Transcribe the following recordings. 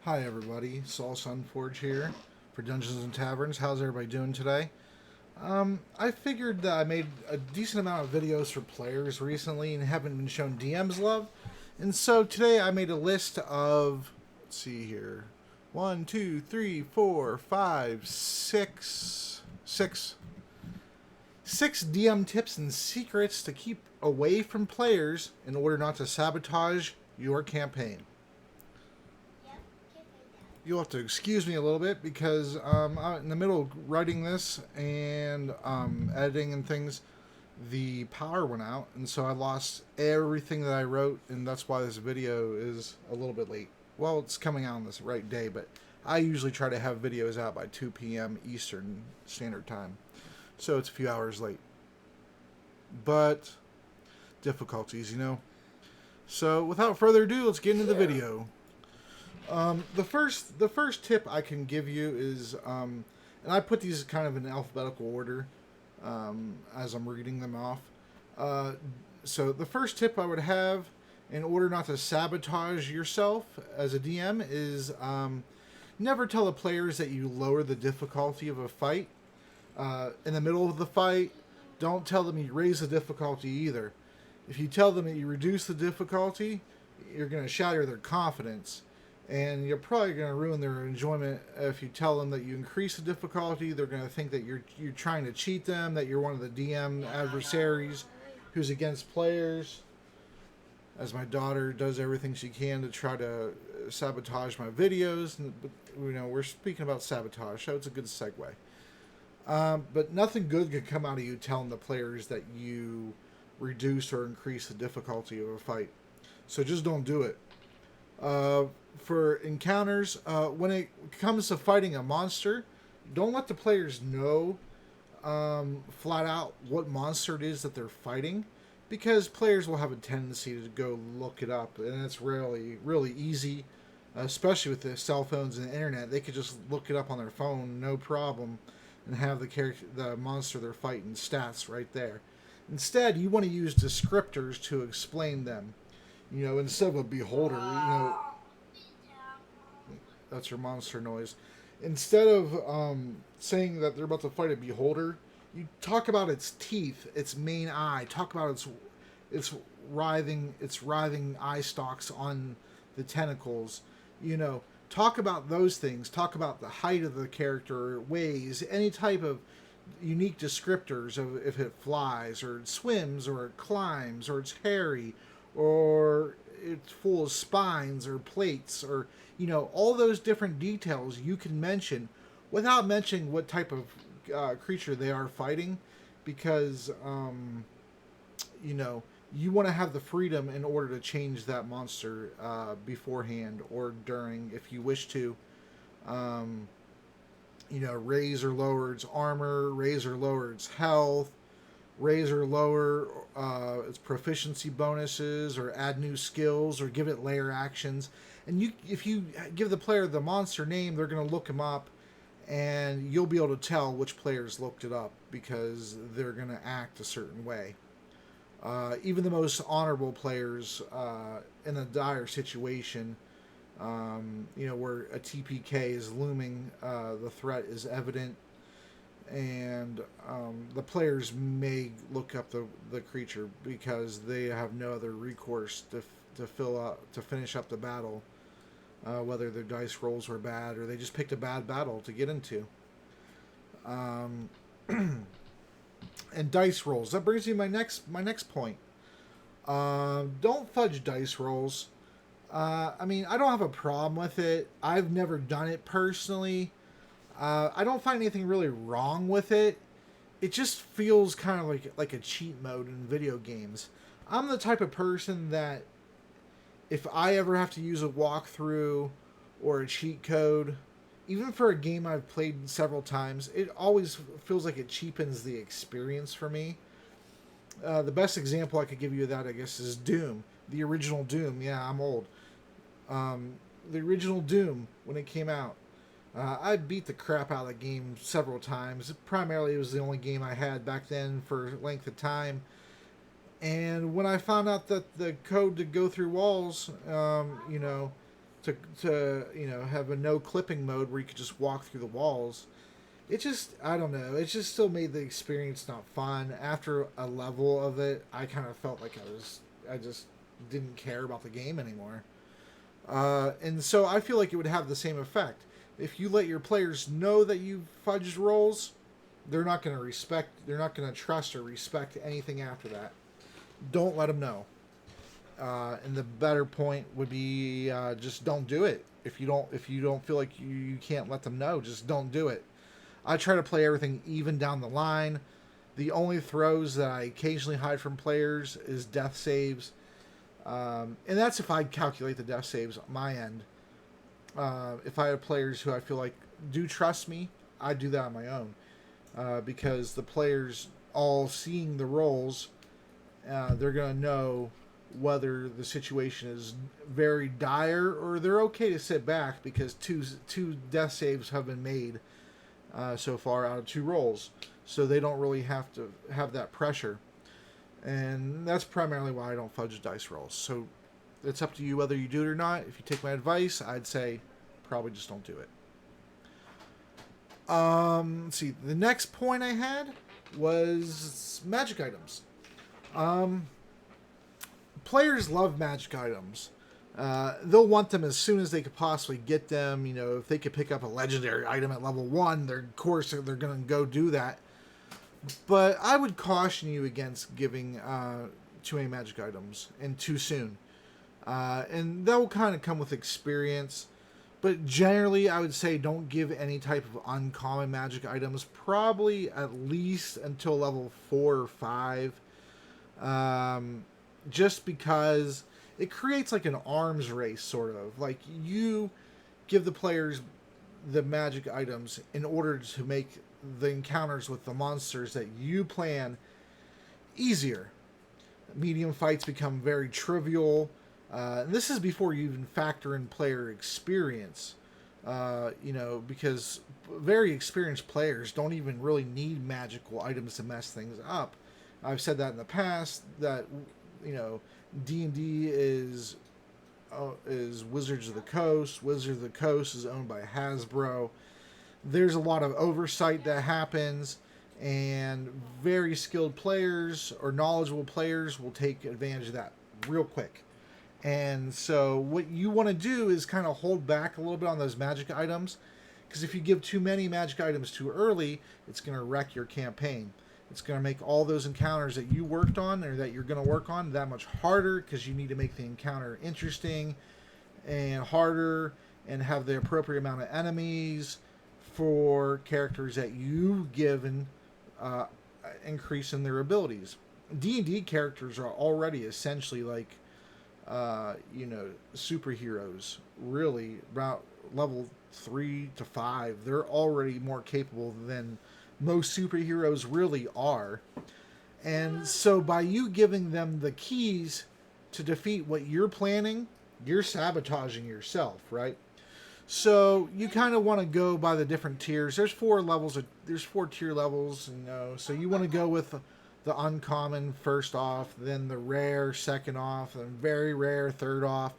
Hi everybody, Saul Sunforge here for Dungeons and Taverns. How's everybody doing today? I figured that I made a decent amount of videos for players recently and haven't been shown DMs love. And so today I made a list of, let's see here, one, two, three, four, five, six DM tips and secrets to keep away from players in order not to sabotage your campaign. You'll have to excuse me a little bit because I'm in the middle of writing this and editing and things. The power went out, and so I lost everything that I wrote, and that's why this video is a little bit late. Well, it's coming out on this right day, but I usually try to have videos out by 2 p.m. Eastern Standard Time, so it's a few hours late. But difficulties, you know. So without further ado, let's get into the video. The first tip I can give you is, and I put these kind of in alphabetical order as I'm reading them off. So the first tip I would have in order not to sabotage yourself as a DM is never tell the players that you lower the difficulty of a fight. In the middle of the fight, don't tell them you raise the difficulty either. If you tell them that you reduce the difficulty, you're going to shatter their confidence. And you're probably going to ruin their enjoyment if you tell them that you increase the difficulty. They're going to think that you're trying to cheat them, that you're one of the DM adversaries who's against players. As my daughter does everything she can to try to sabotage my videos. But, you know, we're speaking about sabotage, so it's a good segue. But nothing good could come out of you telling the players that you reduce or increase the difficulty of a fight. So just don't do it. For encounters, when it comes to fighting a monster, don't let the players know flat out what monster it is that they're fighting, because players will have a tendency to go look it up, and it's really easy, especially with the cell phones and the internet. They could just look it up on their phone, no problem, and have the monster they're fighting stats right there. Instead, you want to use descriptors to explain them. You know, instead of a beholder, you know, that's your monster noise. Instead of saying that they're about to fight a beholder, you talk about its teeth, its main eye. Talk about its writhing eye stalks on the tentacles. You know, talk about those things. Talk about the height of the character, weighs, any type of unique descriptors of if it flies or it swims or it climbs or it's hairy or it's full of spines or plates, or, you know, all those different details you can mention without mentioning what type of creature they are fighting, because you know, you want to have the freedom in order to change that monster beforehand or during, if you wish to. You know, raise or lower its armor, raise or lower its health, raise or lower its proficiency bonuses, or add new skills, or give it layer actions. And if you give the player the monster name, they're going to look him up, and you'll be able to tell which players looked it up because they're going to act a certain way. Even the most honorable players in a dire situation, you know, where a TPK is looming, the threat is evident, and the players may look up the creature because they have no other recourse to finish up the battle, whether their dice rolls were bad or they just picked a bad battle to get into. And dice rolls. That brings me to my next point. Don't fudge dice rolls. I mean, I don't have a problem with it. I've never done it personally. I don't find anything really wrong with it. It just feels kind of like a cheat mode in video games. I'm the type of person that if I ever have to use a walkthrough or a cheat code, even for a game I've played several times, it always feels like it cheapens the experience for me. The best example I could give you of that, I guess, is Doom. The original Doom. Yeah, I'm old. The original Doom, when it came out, I beat the crap out of the game several times. Primarily, it was the only game I had back then for length of time. And when I found out that the code to go through walls, you know, to have a no clipping mode where you could just walk through the walls. It just, I don't know, it just still made the experience not fun. After a level of it, I kind of felt like I just didn't care about the game anymore. And so I feel like it would have the same effect. If you let your players know that you fudged rolls, they're not going to trust or respect anything after that. Don't let them know. And the better point would be just don't do it. If you don't feel like you can't let them know, just don't do it. I try to play everything even down the line. The only throws that I occasionally hide from players is death saves. And that's if I calculate the death saves on my end. If I have players who I feel like do trust me, I do that on my own. Because the players all seeing the rolls, they're going to know whether the situation is very dire or they're okay to sit back because two death saves have been made so far out of 2 rolls. So they don't really have to have that pressure. And that's primarily why I don't fudge dice rolls. So it's up to you whether you do it or not. If you take my advice, I'd say probably just don't do it. Let's see. The next point I had was magic items. Players love magic items. They'll want them as soon as they could possibly get them. If they could pick up a legendary item at level 1, of course they're going to go do that. But I would caution you against giving too many magic items and too soon. And that will kind of come with experience. But generally, I would say don't give any type of uncommon magic items. Probably at least until level 4 or 5. Just because it creates like an arms race, sort of. Like, you give the players the magic items in order to make the encounters with the monsters that you plan easier. Medium fights become very trivial. This is before you even factor in player experience. Because very experienced players don't even really need magical items to mess things up. I've said that in the past, that D&D is Wizards of the Coast. Wizards of the Coast is owned by Hasbro. There's a lot of oversight that happens, and very skilled players or knowledgeable players will take advantage of that real quick. And so what you want to do is kind of hold back a little bit on those magic items, because if you give too many magic items too early, it's going to wreck your campaign. It's going to make all those encounters that you worked on or that you're going to work on that much harder, because you need to make the encounter interesting and harder and have the appropriate amount of enemies for characters that you've given increase in their abilities. D&D characters are already essentially like superheroes. Really, about level 3 to 5, they're already more capable than most superheroes really are. And so by you giving them the keys to defeat what you're planning, you're sabotaging yourself, right? So you kind of want to go by the different tiers. There's 4 tier levels, so you want to go with the uncommon first off, then the rare second off, and very rare third off.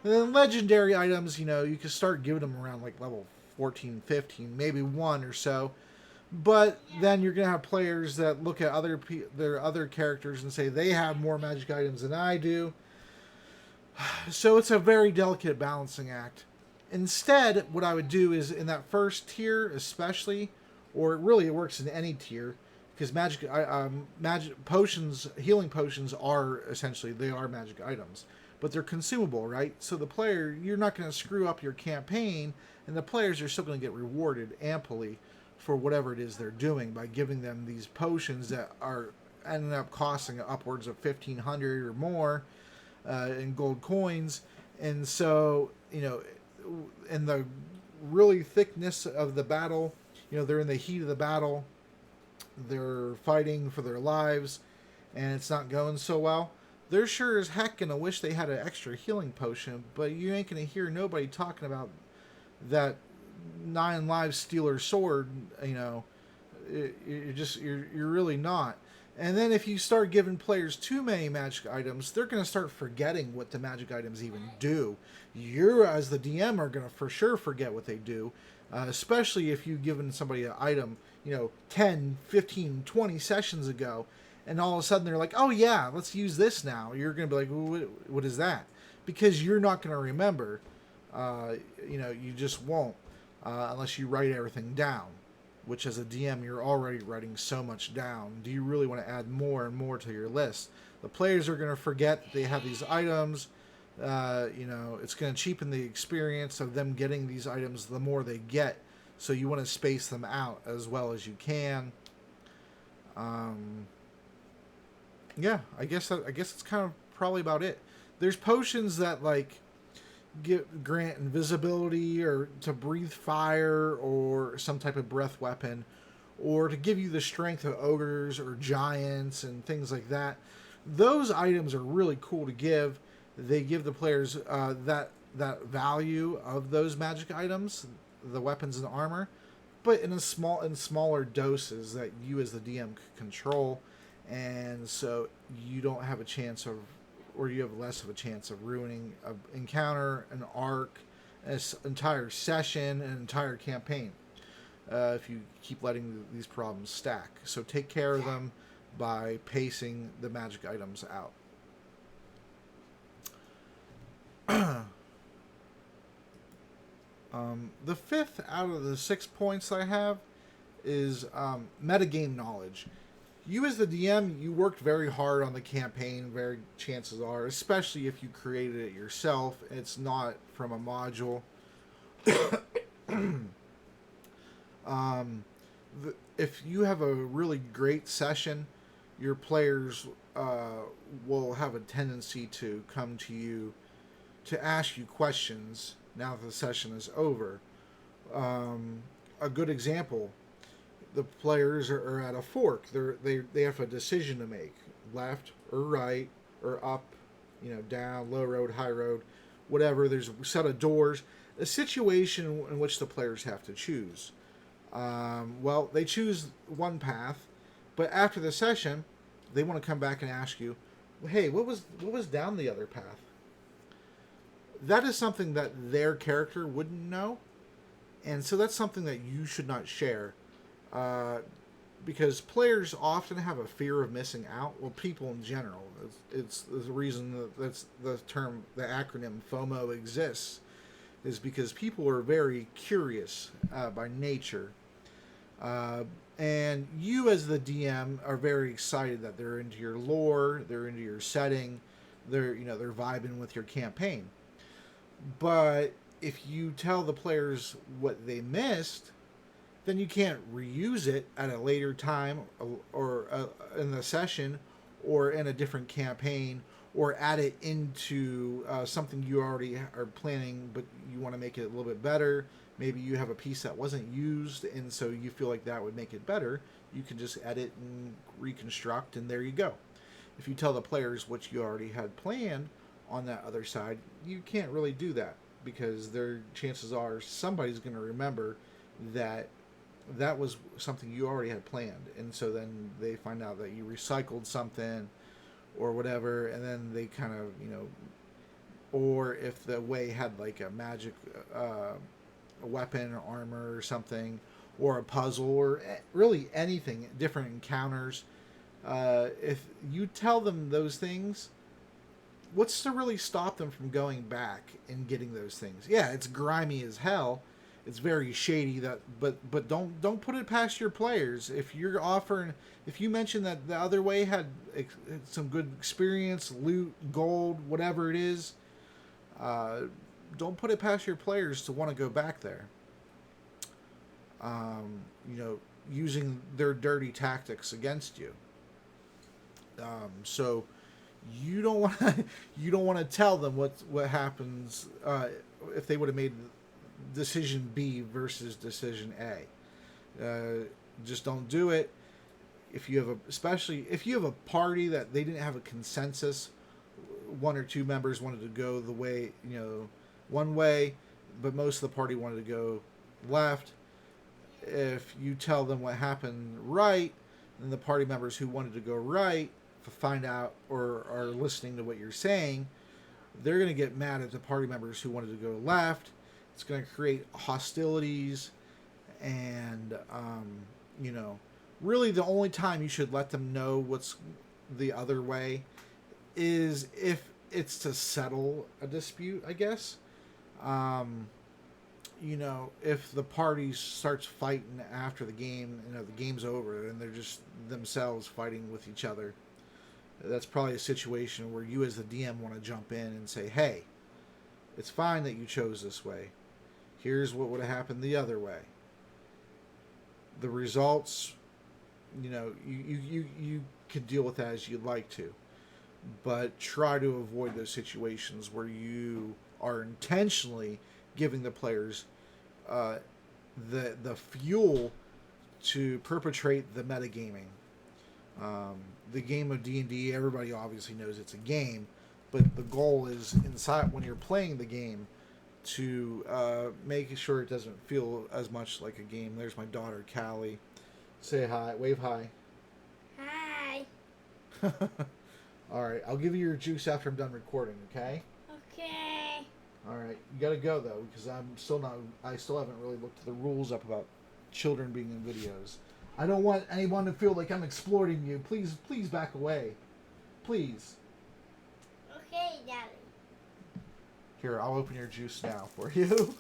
And then legendary items, you can start giving them around like level 14, 15, maybe 1 or so. But then you're going to have players that look at their other characters and say they have more magic items than I do. So it's a very delicate balancing act. Instead, what I would do is in that first tier especially, or really it works in any tier, because magic potions, healing potions are essentially, they are magic items. But they're consumable, right? So the player, you're not going to screw up your campaign, and the players are still going to get rewarded amply for whatever it is they're doing by giving them these potions that are ending up costing upwards of 1,500 or more in gold coins. And so, in the really thickness of the battle, they're in the heat of the battle, they're fighting for their lives, and it's not going so well. They're sure as heck gonna wish they had an extra healing potion, but you ain't gonna hear nobody talking about that 9 lives stealer sword. You're really not. And then if you start giving players too many magic items, they're going to start forgetting what the magic items even do. You, as the DM, are going to for sure forget what they do, especially if you've given somebody an item, 10, 15, 20 sessions ago, and all of a sudden they're like, oh yeah, let's use this now. You're going to be like, what is that? Because you're not going to remember. You just won't unless you write everything down, which as a DM, you're already writing so much down. Do you really want to add more and more to your list? The players are going to forget they have these items. It's going to cheapen the experience of them getting these items the more they get. So you want to space them out as well as you can. Yeah, I guess it's kind of probably about it. There's potions that grant invisibility or to breathe fire or some type of breath weapon, or to give you the strength of ogres or giants and things like that. Those items are really cool to give. They give the players that value of those magic items, the weapons and armor, but in smaller doses that you as the DM control, and so you don't have a chance of, or you have less of a chance of ruining an encounter, an arc, an entire session, an entire campaign. If you keep letting these problems stack. So take care of them by pacing the magic items out. The fifth out of the 6 points I have is metagame knowledge. You as the DM, you worked very hard on the campaign, very chances are, especially if you created it yourself. It's not from a module. If you have a really great session, your players will have a tendency to come to you to ask you questions now that the session is over. A good example, the players are at a fork. They have a decision to make, left or right or up, down, low road, high road, whatever. There's a set of doors, a situation in which the players have to choose. Well, they choose one path, but after the session, they want to come back and ask you, hey, what was down the other path? That is something that their character wouldn't know, and so that's something that you should not share. Because players often have a fear of missing out. Well, people in general. It's the reason that's the acronym FOMO exists, is because people are very curious by nature. And you as the DM are very excited that they're into your lore, they're into your setting, they're vibing with your campaign. But if you tell the players what they missed, then you can't reuse it at a later time or in the session or in a different campaign, or add it into something you already are planning, but you want to make it a little bit better. Maybe you have a piece that wasn't used, and so you feel like that would make it better. You can just edit and reconstruct, and there you go. If you tell the players what you already had planned on that other side, you can't really do that, because their chances are somebody's going to remember that was something you already had planned, and so then they find out that you recycled something or whatever, and then they kind of or if the way had like a magic a weapon or armor or something, or a puzzle, or really anything, different encounters, if you tell them those things, what's to really stop them from going back and getting those things? Yeah, it's grimy as hell, it's very shady, but don't put it past your players. If you mention that the other way had some good experience, loot, gold, whatever it is, don't put it past your players to want to go back there. Using their dirty tactics against you. So you don't want to tell them what happens if they would have made decision B versus decision A. Just don't do it. Especially if you have a party that they didn't have a consensus, one or two members wanted to go the way, one way, but most of the party wanted to go left. If you tell them what happened right, And the party members who wanted to go right find out or are listening to what you're saying, they're going to get mad at the party members who wanted to go left. It's going to create hostilities, and you know, really the only time you should let them know what's the other way is if it's to settle a dispute, I guess. You know, if the party starts fighting after the game, you know, the game's over and they're just themselves fighting with each other, that's probably a situation where you as the DM want to jump in and say, hey, it's fine that you chose this way. Here's what would have happened the other way. The results, you know, you could deal with that as you'd like to. But try to avoid those situations where you are intentionally giving the players the fuel to perpetrate the metagaming. The game of D&D, everybody obviously knows it's a game, but the goal is inside when you're playing the game to make sure it doesn't feel as much like a game. There's my daughter, Callie. Say hi. Wave hi. Hi. All right. I'll give you your juice after I'm done recording, okay? Okay. All right. You got to go, though, because I still haven't really looked the rules up about children being in videos. I don't want anyone to feel like I'm exploiting you. Please back away. Please. Okay, Daddy. Here, I'll open your juice now for you.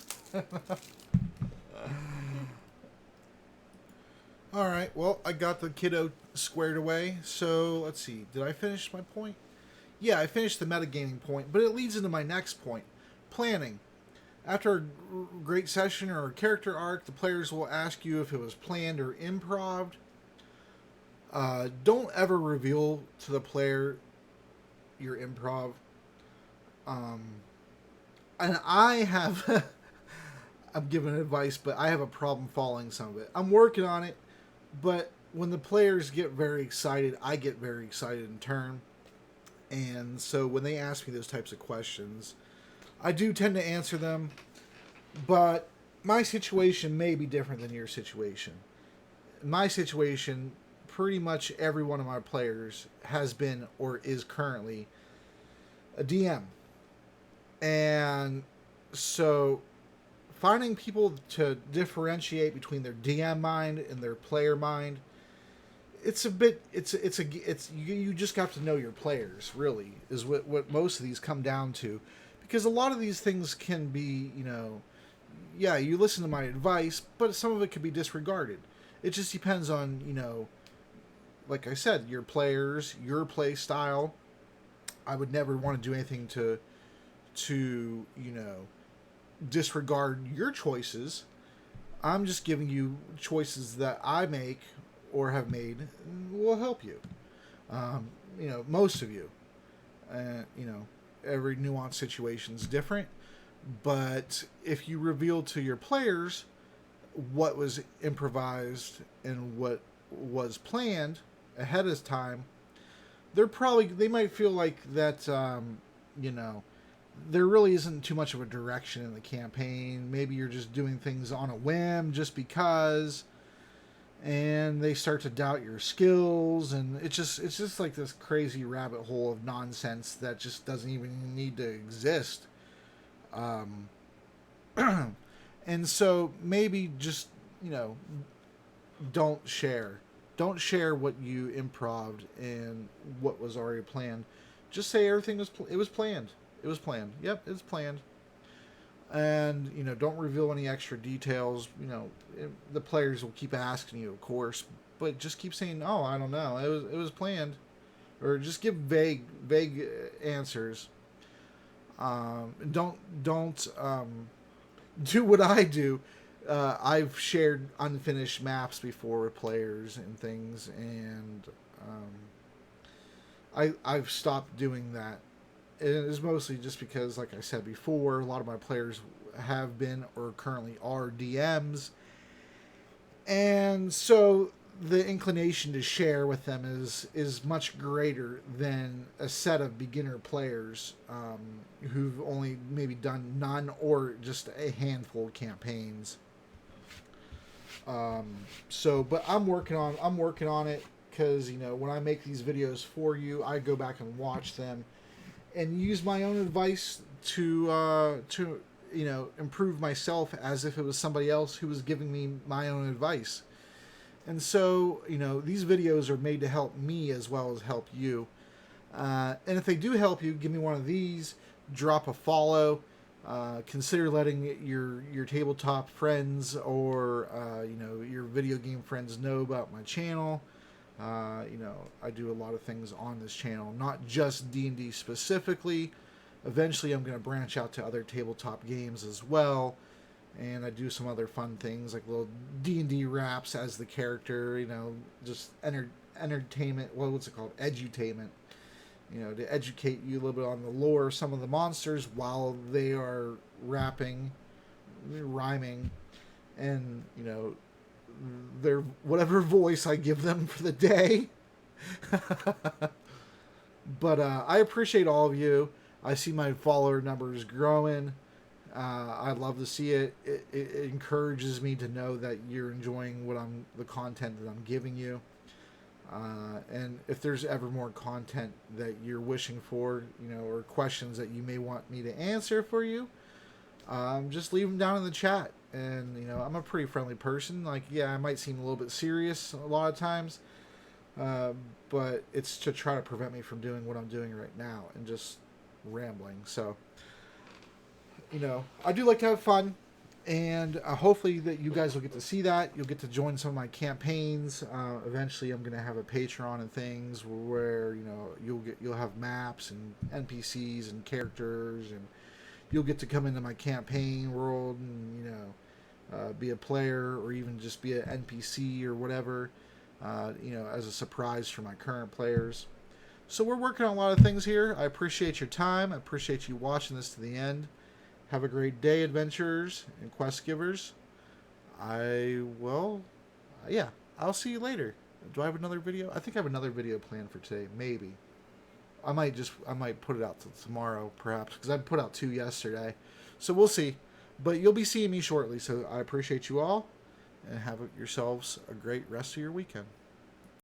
All right, well, I got the kiddo squared away. So, let's see. Did I finish my point? Yeah, I finished the metagaming point, but it leads into my next point. Planning. After a great session or a character arc, the players will ask you if it was planned or improv. Don't ever reveal to the player your improv. And I have... I'm giving advice, but I have a problem following some of it. I'm working on it, but when the players get very excited, I get very excited in turn. And so when they ask me those types of questions, I do tend to answer them, but my situation may be different than your situation. In my situation, pretty much every one of my players has been or is currently a DM. And so finding people to differentiate between their DM mind and their player mind, you just have to know your players, really, is what most of these come down to. Because a lot of these things can be, you know, yeah, you listen to my advice, but some of it could be disregarded. It just depends on, you know, like I said, your players, your play style. I would never want to do anything to you know, disregard your choices. I'm just giving you choices that I make or have made will help you. You know, most of you. You know, every nuanced situation is different. But if you reveal to your players what was improvised and what was planned ahead of time, they might feel like that, you know, there really isn't too much of a direction in the campaign. Maybe you're just doing things on a whim just because, and they start to doubt your skills, and it's just like this crazy rabbit hole of nonsense that just doesn't even need to exist. And so maybe just, you know, don't share what you improved and what was already planned. Just say everything was planned. It was planned. Yep, it's planned. And, you know, don't reveal any extra details. You know, the players will keep asking you, of course, but just keep saying, "Oh, I don't know. It was planned," or just give vague answers. Don't do what I do. I've shared unfinished maps before with players and things, and I've stopped doing that. It is mostly just because, like I said before, a lot of my players have been or currently are DMs. And so the inclination to share with them is much greater than a set of beginner players who've only maybe done none or just a handful of campaigns. But I'm working on it because when I make these videos for you, I go back and watch them and use my own advice to improve myself as if it was somebody else who was giving me my own advice. And so these videos are made to help me as well as help you. And if they do help you, give me one of these. Drop a follow. Consider letting your tabletop friends or your video game friends know about my channel. I do a lot of things on this channel, not just D&D specifically. Eventually, I'm going to branch out to other tabletop games as well, and I do some other fun things like little D&D raps as the character. Just entertainment. What's it called? Edutainment. To educate you a little bit on the lore of some of the monsters while they are rapping, rhyming, and their whatever voice I give them for the day. But I appreciate all of you. I see my follower numbers growing. I love to see it. It encourages me to know that you're enjoying the content that I'm giving you. And if there's ever more content that you're wishing for, or questions that you may want me to answer for you, just leave them down in the chat. And, I'm a pretty friendly person. I might seem a little bit serious a lot of times, but it's to try to prevent me from doing what I'm doing right now and just rambling. So, I do like to have fun. And hopefully that you guys will get to see that. You'll get to join some of my campaigns. Eventually, I'm going to have a Patreon and things where you'll have maps and NPCs and characters, and you'll get to come into my campaign world and be a player or even just be an NPC or whatever. As a surprise for my current players. So we're working on a lot of things here. I appreciate your time. I appreciate you watching this to the end. Have a great day, adventurers and quest givers. I'll see you later. Do I have another video? I think I have another video planned for today. Maybe. I might put it out till tomorrow, perhaps, because I put out 2 yesterday. So we'll see. But you'll be seeing me shortly. So I appreciate you all, and have yourselves a great rest of your weekend.